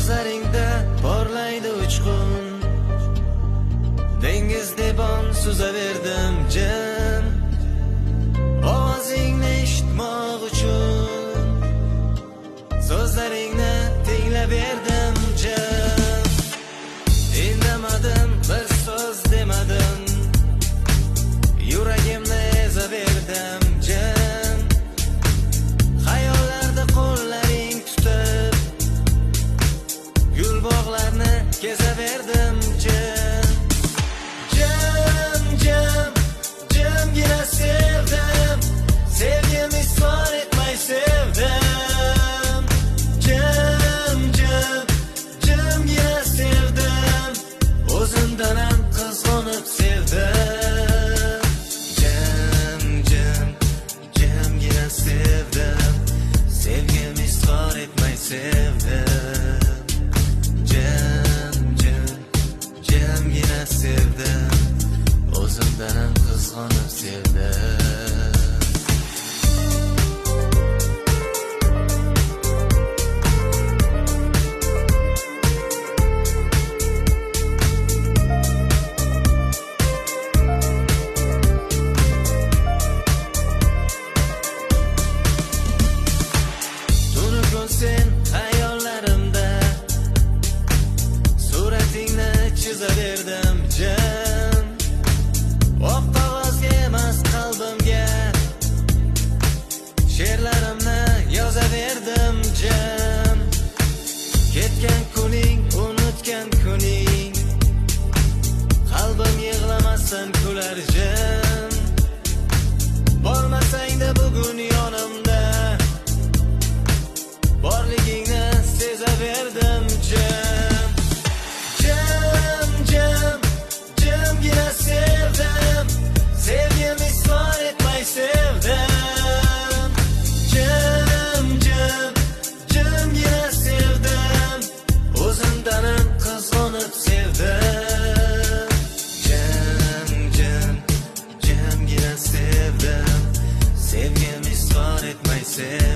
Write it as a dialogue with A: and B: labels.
A: Ko'zlaringda porlaydi uchqun, dengizdebon suzaverdim jim, ovozingni eshitmoq uchun so'zlaringni tinglaverdim jim. Indamadim, bir so'z demadim, yuragimni ezaverdim jim. Xayollarda qo'llaring tutib gul bog'larni kezaverdim jim. Jim, jimgina sevdim, sevgim isbot etmay sevdim. Jimgina sevdim, o'zimdan ham qizg'onib sevdim. Jimgina sevdim, sevgim isbot etmay sevdim. Jimgina sevdim, o'zimdan ham qizg'onib sevdim. Sen hayollarimda suratingni chizaverdim jim. Oq qog'ozga emas qalbimga she'rlarimni yozaverdim jim. Ketgan kuning, unutgan kuning, qalbim yig'lamasdan kular jim. Bormasang-da bugun yonimda, borligingni sezaverdim jim. Jimgina sevdim, sevgim isbot etmay sevdim. Jimgina sevdim, o'zimdan ham qizg'onib sevdim. Jimgina sevdim, sevgim isbot etmay sevdim.